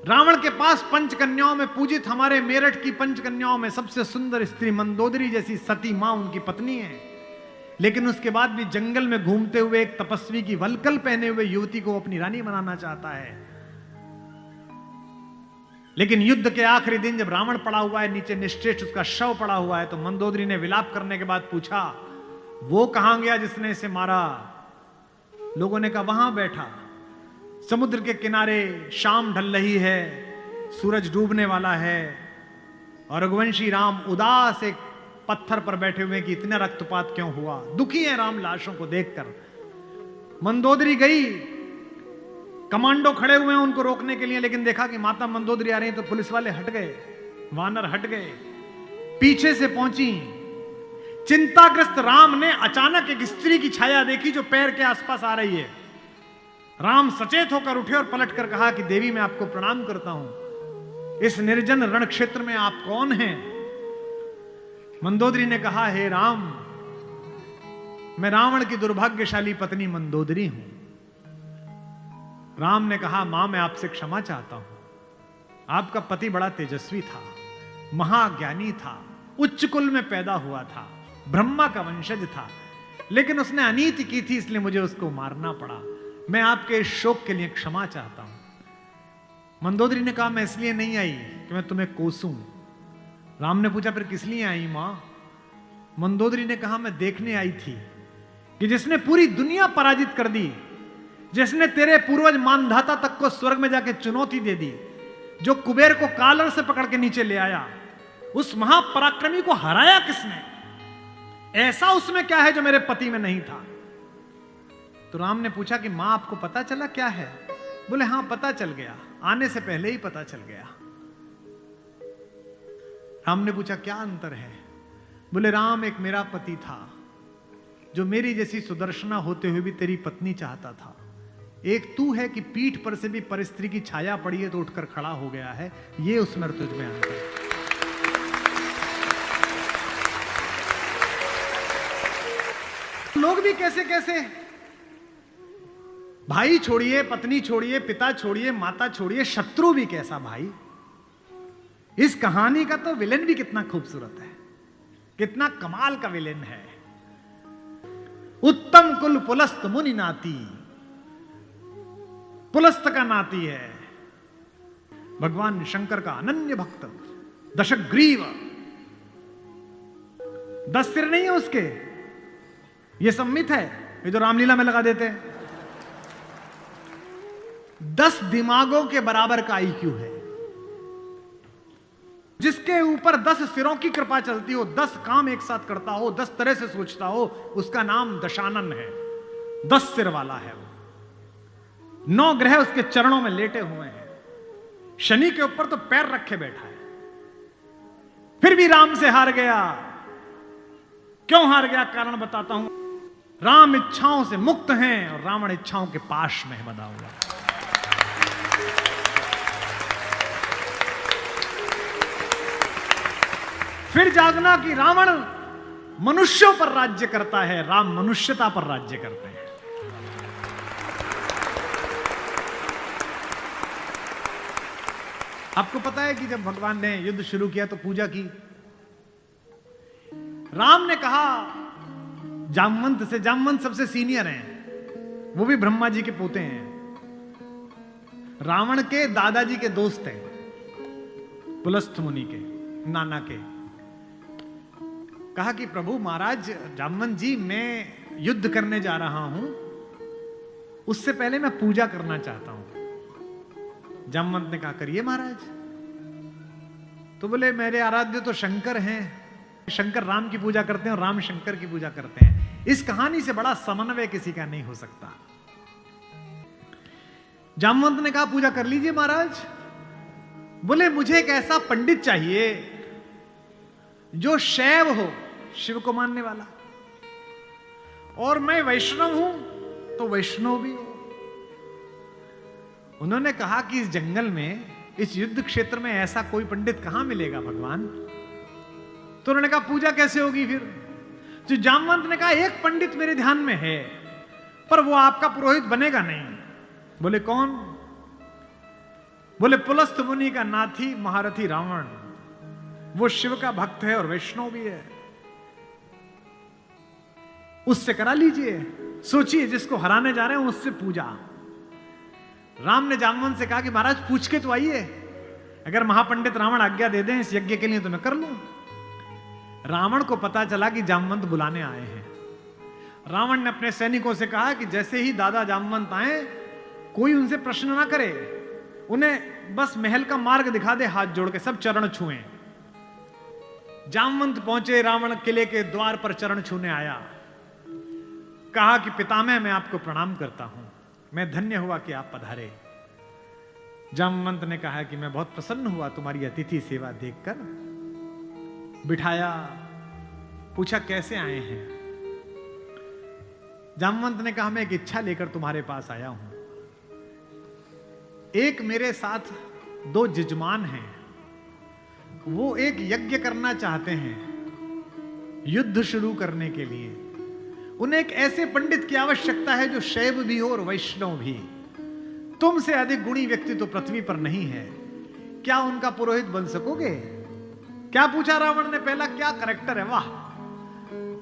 रावण के पास पंचकन्याओं में पूजित हमारे मेरठ की पंचकन्याओं में सबसे सुंदर स्त्री मंदोदरी जैसी सती मां उनकी पत्नी है, लेकिन उसके बाद भी जंगल में घूमते हुए एक तपस्वी की वलकल पहने हुए युवती को अपनी रानी बनाना चाहता है। लेकिन युद्ध के आखिरी दिन जब रावण पड़ा हुआ है नीचे निश्चेष्ट, उसका शव पड़ा हुआ है, तो मंदोदरी ने विलाप करने के बाद पूछा, वो कहां गया जिसने इसे मारा? लोगों ने कहा वहां बैठा। समुद्र के किनारे शाम ढल रही है, सूरज डूबने वाला है और रघुवंशी राम उदास एक पत्थर पर बैठे हुए कि इतना रक्तपात क्यों हुआ, दुखी है राम लाशों को देखकर। मंदोदरी गई, कमांडो खड़े हुए हैं उनको रोकने के लिए, लेकिन देखा कि माता मंदोदरी आ रही है तो पुलिस वाले हट गए, वानर हट गए, पीछे से पहुंची। चिंताग्रस्त राम ने अचानक एक स्त्री की छाया देखी जो पैर के आसपास आ रही है। राम सचेत होकर उठे और पलटकर कहा कि देवी मैं आपको प्रणाम करता हूं, इस निर्जन रण क्षेत्र में आप कौन हैं? मंदोदरी ने कहा, हे राम, मैं रावण की दुर्भाग्यशाली पत्नी मंदोदरी हूं। राम ने कहा, मां मैं आपसे क्षमा चाहता हूं, आपका पति बड़ा तेजस्वी था, महाज्ञानी था, उच्च कुल में पैदा हुआ था, ब्रह्मा का वंशज था, लेकिन उसने अनीति की थी इसलिए मुझे उसको मारना पड़ा। मैं आपके इस शोक के लिए क्षमा चाहता हूं। मंदोदरी ने कहा, मैं इसलिए नहीं आई कि मैं तुम्हें कोसूं। राम ने पूछा, फिर किस लिए आई मां? मंदोदरी ने कहा, मैं देखने आई थी कि जिसने पूरी दुनिया पराजित कर दी, जिसने तेरे पूर्वज मानधाता तक को स्वर्ग में जाके चुनौती दे दी, जो कुबेर को कालर से पकड़ के नीचे ले आया, उस महापराक्रमी को हराया किसने? ऐसा उसमें क्या है जो मेरे पति में नहीं था? तो राम ने पूछा कि मां आपको पता चला क्या है? बोले हां पता चल गया, आने से पहले ही पता चल गया। राम ने पूछा क्या अंतर है? बोले राम एक मेरा पति था जो मेरी जैसी सुदर्शना होते हुए भी तेरी पत्नी चाहता था, एक तू है कि पीठ पर से भी परिस्त्री की छाया पड़ी है तो उठकर खड़ा हो गया है, ये उसमें तुझ में अंतर है। लोग भी कैसे कैसे, भाई छोड़िए, पत्नी छोड़िए, पिता छोड़िए, माता छोड़िए, शत्रु भी कैसा भाई। इस कहानी का तो विलेन भी कितना खूबसूरत है, कितना कमाल का विलेन है। उत्तम कुल पुलस्त मुनि नाती, पुलस्त का नाती है भगवान शंकर का अनन्य भक्त, दशग्रीव, 10 सिर नहीं है उसके, ये सम्मित है, ये जो रामलीला में लगा देते हैं। 10 दिमागों के बराबर का आईक्यू है, जिसके ऊपर 10 सिरों की कृपा चलती हो, 10 काम एक साथ करता हो, 10 तरह से सोचता हो, उसका नाम दशानन है। 10 सिर वाला है वो, 9 ग्रह उसके चरणों में लेटे हुए हैं, शनि के ऊपर तो पैर रखे बैठा है। फिर भी राम से हार गया। क्यों हार गया? कारण बताता हूं। राम इच्छाओं से मुक्त हैं और रावण इच्छाओं के पाश में बंधा हुआ है। फिर जागना कि रावण मनुष्यों पर राज्य करता है, राम मनुष्यता पर राज्य करते हैं। आपको पता है कि जब भगवान ने युद्ध शुरू किया तो पूजा की। राम ने कहा जामवंत से, जामवंत सबसे सीनियर हैं, वो भी ब्रह्मा जी के पोते हैं, रावण के दादाजी के दोस्त हैं, पुलस्थ मुनि के नाना के। कहा कि प्रभु महाराज जामवंत जी, मैं युद्ध करने जा रहा हूं, उससे पहले मैं पूजा करना चाहता हूं। जामवंत ने कहा करिए महाराज। तो बोले मेरे आराध्य तो शंकर हैं, शंकर राम की पूजा करते हैं और राम शंकर की पूजा करते हैं, इस कहानी से बड़ा समन्वय किसी का नहीं हो सकता। जामवंत ने कहा पूजा कर लीजिए महाराज। बोले मुझे एक ऐसा पंडित चाहिए जो शैव हो, शिव को मानने वाला, और मैं वैष्णव हूं तो वैष्णव भी हो। उन्होंने कहा कि इस जंगल में, इस युद्ध क्षेत्र में ऐसा कोई पंडित कहां मिलेगा भगवान? तो उन्होंने कहा पूजा कैसे होगी फिर? तो जामवंत ने कहा एक पंडित मेरे ध्यान में है, पर वो आपका पुरोहित बनेगा नहीं। बोले कौन? बोले पुलस्त मुनि का नाथी महारथी रावण, वो शिव का भक्त है और वैष्णव भी है, उससे करा लीजिए। सोचिए जिसको हराने जा रहे हैं उससे पूजा। राम ने जामवंत से कहा कि महाराज पूछ के तो आइए, अगर महापंडित रावण आज्ञा दे दें इस यज्ञ के लिए तो मैं कर लूं। रावण को पता चला कि जामवंत बुलाने आए हैं। रावण ने अपने सैनिकों से कहा कि जैसे ही दादा जामवंत आए कोई उनसे प्रश्न ना करे, उन्हें बस महल का मार्ग दिखा दे, हाथ जोड़ के सब चरण छुएं। जामवंत पहुंचे, रावण किले के द्वार पर चरण छूने आया, कहा कि पितामह मैं आपको प्रणाम करता हूं, मैं धन्य हुआ कि आप पधारे। जामवंत ने कहा कि मैं बहुत प्रसन्न हुआ तुम्हारी अतिथि सेवा देखकर। बिठाया, पूछा कैसे आए हैं। जामवंत ने कहा मैं एक इच्छा लेकर तुम्हारे पास आया हूं। एक मेरे साथ 2 जजमान हैं, वो एक यज्ञ करना चाहते हैं युद्ध शुरू करने के लिए। उन्हें एक ऐसे पंडित की आवश्यकता है जो शैव भी हो और वैष्णव भी। तुमसे अधिक गुणी व्यक्ति तो पृथ्वी पर नहीं है, क्या उनका पुरोहित बन सकोगे? क्या पूछा रावण ने पहला, क्या करेक्टर है, वाह।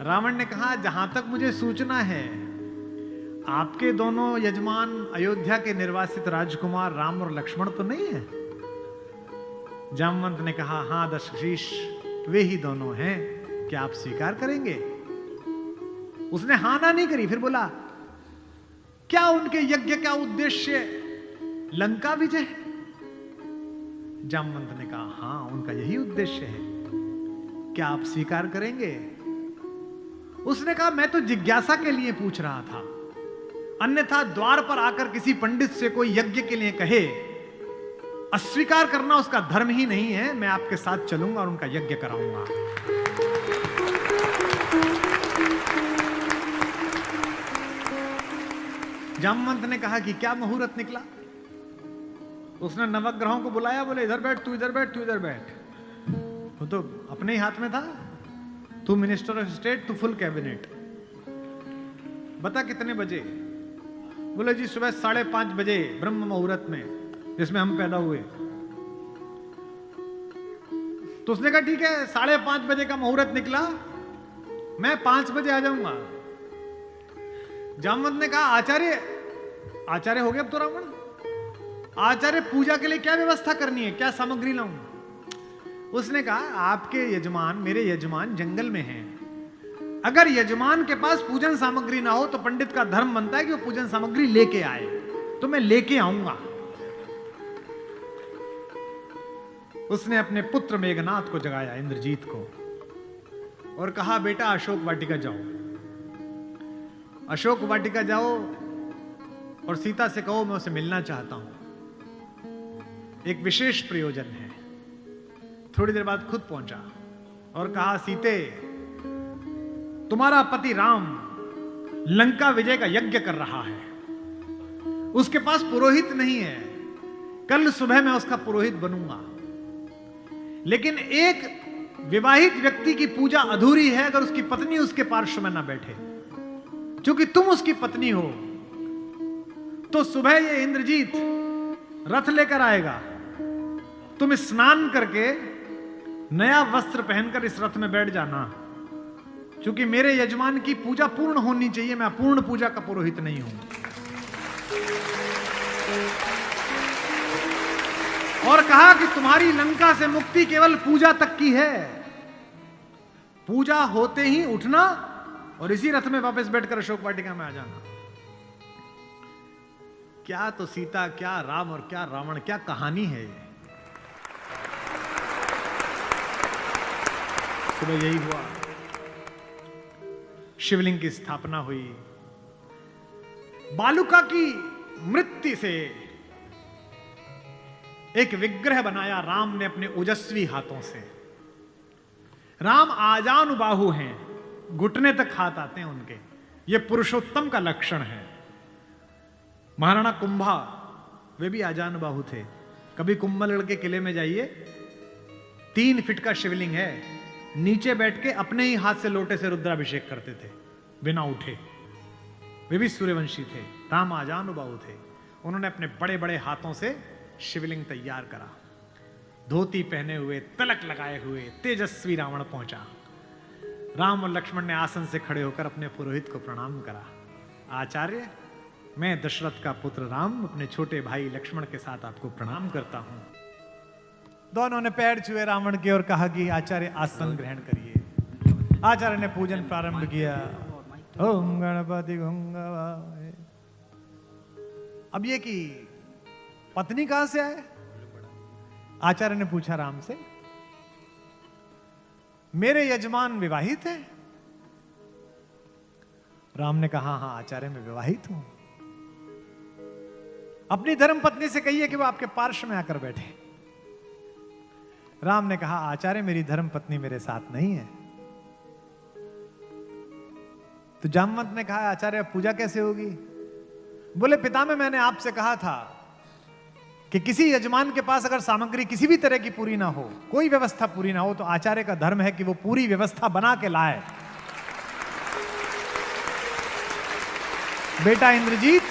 रावण ने कहा जहां तक मुझे सूचना है आपके दोनों यजमान अयोध्या के निर्वासित राजकुमार राम और लक्ष्मण तो नहीं है? जामवंत ने कहा हां दशशीष, वे ही दोनों हैं, क्या आप स्वीकार करेंगे? उसने हां ना नहीं करी, फिर बोला क्या उनके यज्ञ का उद्देश्य लंका विजय है? जामवंत ने कहा हां उनका यही उद्देश्य है, क्या आप स्वीकार करेंगे? उसने कहा मैं तो जिज्ञासा के लिए पूछ रहा था, अन्यथा द्वार पर आकर किसी पंडित से कोई यज्ञ के लिए कहे, अस्वीकार करना उसका धर्म ही नहीं है। मैं आपके साथ चलूंगा और उनका यज्ञ कराऊंगा। जामवंत ने कहा कि क्या मुहूर्त निकला? उसने नवग्रहों को बुलाया, बोले इधर बैठ, तू इधर बैठ, तू इधर बैठ। वो तो अपने ही हाथ में था, तू मिनिस्टर ऑफ स्टेट, तू फुल कैबिनेट। बता कितने बजे? बोले जी सुबह 5:30 बजे ब्रह्म मुहूर्त में, जिसमें हम पैदा हुए। तो उसने कहा ठीक है, 5:30 बजे का मुहूर्त निकला, मैं 5 बजे आ जाऊंगा। जामवंत ने कहा आचार्य, आचार्य हो गया अब तो रावण, आचार्य पूजा के लिए क्या व्यवस्था करनी है, क्या सामग्री लाऊं? उसने कहा आपके यजमान, मेरे यजमान जंगल में हैं, अगर यजमान के पास पूजन सामग्री ना हो तो पंडित का धर्म बनता है कि वो पूजन सामग्री लेके आए, तो मैं लेके आऊंगा। उसने अपने पुत्र मेघनाथ को जगाया, इंद्रजीत को, और कहा बेटा अशोक वाटिका जाओ, अशोक वाटिका जाओ और सीता से कहो मैं उसे मिलना चाहता हूं, एक विशेष प्रयोजन है। थोड़ी देर बाद खुद पहुंचा और कहा सीते, तुम्हारा पति राम लंका विजय का यज्ञ कर रहा है, उसके पास पुरोहित नहीं है, कल सुबह मैं उसका पुरोहित बनूंगा, लेकिन एक विवाहित व्यक्ति की पूजा अधूरी है अगर उसकी पत्नी उसके पार्श्व में ना बैठे। क्योंकि तुम उसकी पत्नी हो, तो सुबह ये इंद्रजीत रथ लेकर आएगा, तुम स्नान करके नया वस्त्र पहनकर इस रथ में बैठ जाना, क्योंकि मेरे यजमान की पूजा पूर्ण होनी चाहिए, मैं पूर्ण पूजा का पुरोहित नहीं हूं। और कहा कि तुम्हारी लंका से मुक्ति केवल पूजा तक की है, पूजा होते ही उठना और इसी रथ में वापस बैठकर अशोक वाटिका में आ जाना। क्या तो सीता, क्या राम और क्या रावण, क्या कहानी है ये। सुबह यही हुआ, शिवलिंग की स्थापना हुई, बालुका की मृत्यु से एक विग्रह बनाया राम ने अपने ओजस्वी हाथों से। राम आजानुबाहु हैं, घुटने तक हाथ आते हैं उनके, ये पुरुषोत्तम का लक्षण है। महाराणा कुंभा वे भी आजानुबाहु थे। कभी कुंभलगढ़ के किले में जाइए, 3 फीट का शिवलिंग है, नीचे बैठ के अपने ही हाथ से लोटे से रुद्राभिषेक करते थे बिना उठे। वे भी सूर्यवंशी थे, राम आजानुबाहु थे। उन्होंने अपने बड़े बड़े हाथों से शिवलिंग तैयार करा। धोती पहने हुए, तिलक लगाए हुए तेजस्वी रावण पहुंचा। राम और लक्ष्मण ने आसन से खड़े होकर अपने पुरोहित को प्रणाम करा। आचार्य, मैं दशरथ का पुत्र राम अपने छोटे भाई लक्ष्मण के साथ आपको प्रणाम करता हूं। दोनों ने पैर छुए रावण के और कहा कि आचार्य आसन ग्रहण करिए। आचार्य ने पूजन प्रारंभ किया। ओम गणपति गंगावाय। अब ये कि पत्नी कहां से आए? आचार्य ने पूछा राम से। मेरे यजमान विवाहित है? राम ने कहा हां आचार्य मैं विवाहित हूं। अपनी धर्म पत्नी से कहिए कि वो आपके पार्श्व में आकर बैठे। राम ने कहा आचार्य मेरी धर्म पत्नी मेरे साथ नहीं है। तो जामवंत ने कहा आचार्य अब पूजा कैसे होगी? बोले पितामह मैंने आपसे कहा था कि किसी यजमान के पास अगर सामग्री किसी भी तरह की पूरी ना हो, कोई व्यवस्था पूरी ना हो, तो आचार्य का धर्म है कि वो पूरी व्यवस्था बना के लाए। बेटा इंद्रजीत,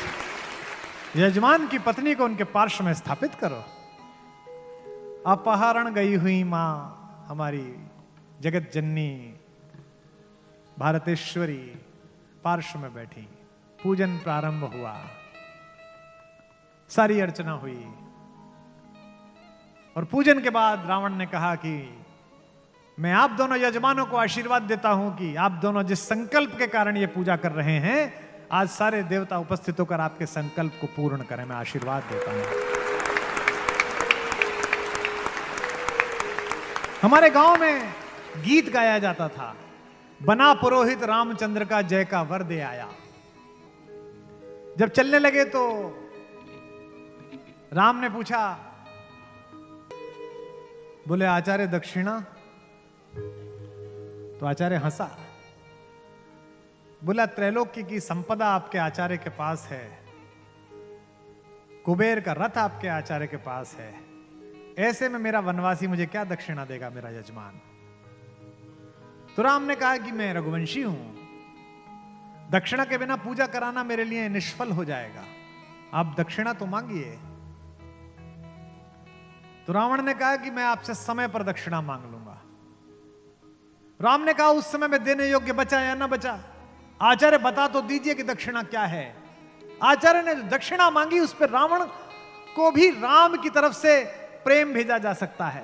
यजमान की पत्नी को उनके पार्श्व में स्थापित करो। अपहरण गई हुई मां हमारी जगत जननी भारतेश्वरी पार्श्व में बैठी। पूजन प्रारंभ हुआ, सारी अर्चना हुई और पूजन के बाद रावण ने कहा कि मैं आप दोनों यजमानों को आशीर्वाद देता हूं कि आप दोनों जिस संकल्प के कारण ये पूजा कर रहे हैं, आज सारे देवता उपस्थित होकर आपके संकल्प को पूर्ण करें। मैं आशीर्वाद देता हूं। हमारे गांव में गीत गाया जाता था, बना पुरोहित रामचंद्र का जय का वर दे आया। जब चलने लगे तो राम ने पूछा, बोले आचार्य दक्षिणा? तो आचार्य हंसा। बोला त्रैलोक्य की संपदा आपके आचार्य के पास है, कुबेर का रथ आपके आचार्य के पास है, ऐसे में मेरा वनवासी मुझे क्या दक्षिणा देगा मेरा यजमान? तो राम ने कहा कि मैं रघुवंशी हूं, दक्षिणा के बिना पूजा कराना मेरे लिए निष्फल हो जाएगा, आप दक्षिणा तो मांगिए। तो रावण ने कहा कि मैं आपसे समय पर दक्षिणा मांग लूंगा। राम ने कहा उस समय में देने योग्य बचा या ना बचा? आचार्य बता तो दीजिए कि दक्षिणा क्या है। आचार्य ने दक्षिणा मांगी, उस पर रावण को भी राम की तरफ से प्रेम भेजा जा सकता है।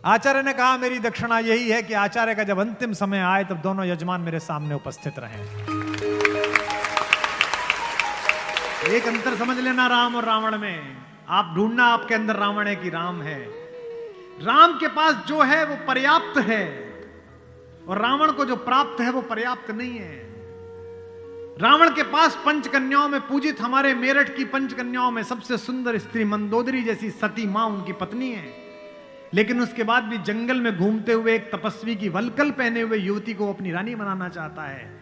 आचार्य ने कहा मेरी दक्षिणा यही है कि आचार्य का जब अंतिम समय आए तब दोनों यजमान मेरे सामने उपस्थित रहें। एक अंतर समझ लेना राम और रावण में। आप ढूंढना आपके अंदर रावण है कि राम है। राम के पास जो है वो पर्याप्त है और रावण को जो प्राप्त है वो पर्याप्त नहीं है। रावण के पास पंचकन्याओं में पूजित हमारे मेरठ की पंचकन्याओं में सबसे सुंदर स्त्री मंदोदरी जैसी सती मां उनकी पत्नी है, लेकिन उसके बाद भी जंगल में घूमते हुए एक तपस्वी की वलकल पहने हुए युवती को अपनी रानी बनाना चाहता है।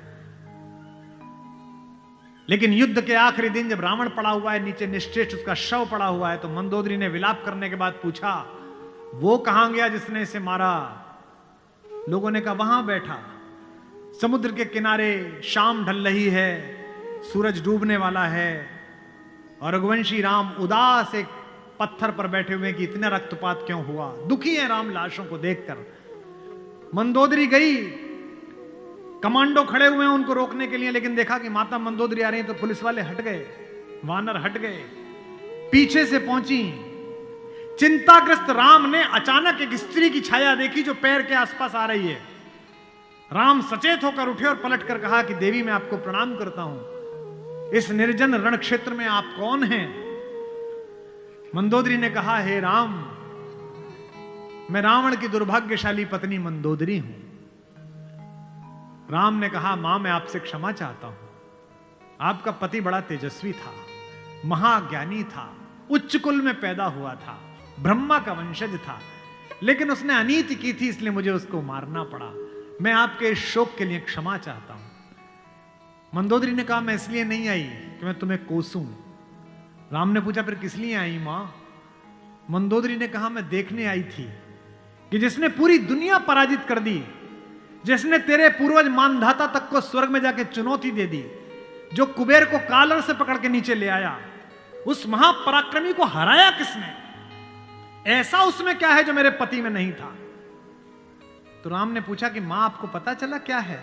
लेकिन युद्ध के आखिरी दिन जब रावण पड़ा हुआ है, नीचे निश्चेष्ट उसका शव पड़ा हुआ है, तो मंदोदरी ने विलाप करने के बाद पूछा वो कहां गया जिसने इसे मारा? लोगों ने कहा वहां बैठा। समुद्र के किनारे शाम ढल रही है, सूरज डूबने वाला है और रघुवंशी राम उदास एक पत्थर पर बैठे हुए कि इतना रक्तपात क्यों हुआ, दुखी है राम लाशों को देखकर। मंदोदरी गई, कमांडो खड़े हुए हैं उनको रोकने के लिए, लेकिन देखा कि माता मंदोदरी आ रही है तो पुलिस वाले हट गए, वानर हट गए। पीछे से पहुंची, चिंताग्रस्त राम ने अचानक एक स्त्री की छाया देखी जो पैर के आसपास आ रही है। राम सचेत होकर उठे और पलटकर कहा कि देवी मैं आपको प्रणाम करता हूं, इस निर्जन रण क्षेत्र में आप कौन हैं? मंदोदरी ने कहा हे राम, मैं रावण की दुर्भाग्यशाली पत्नी मंदोदरी हूं। राम ने कहा मां मैं आपसे क्षमा चाहता हूं, आपका पति बड़ा तेजस्वी था, महाज्ञानी था, उच्च कुल में पैदा हुआ था, ब्रह्मा का वंशज था, लेकिन उसने अनीति की थी इसलिए मुझे उसको मारना पड़ा। मैं आपके इस शोक के लिए क्षमा चाहता हूं। मंदोदरी ने कहा मैं इसलिए नहीं आई कि मैं तुम्हें कोसूं। राम ने पूछा फिर किस लिए आई मां? मंदोदरी ने कहा मैं देखने आई थी कि जिसने पूरी दुनिया पराजित कर दी, जिसने तेरे पूर्वज मानधाता तक को स्वर्ग में जाके चुनौती दे दी, जो कुबेर को कालर से पकड़ के नीचे ले आया, उस महापराक्रमी को हराया किसने? ऐसा उसमें क्या है जो मेरे पति में नहीं था? तो राम ने पूछा कि मां आपको पता चला क्या है?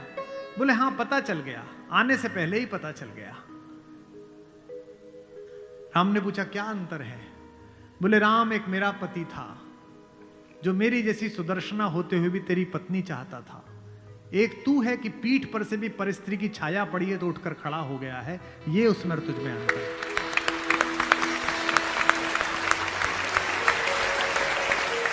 बोले हां पता चल गया, आने से पहले ही पता चल गया। राम ने पूछा क्या अंतर है? बोले राम, एक मेरा पति था जो मेरी जैसी सुदर्शना होते हुए भी तेरी पत्नी चाहता था। एक तू है कि पीठ पर से भी परस्त्री की छाया पड़ी है तो उठकर खड़ा हो गया है। ये उसमें तुझ में अंतर है।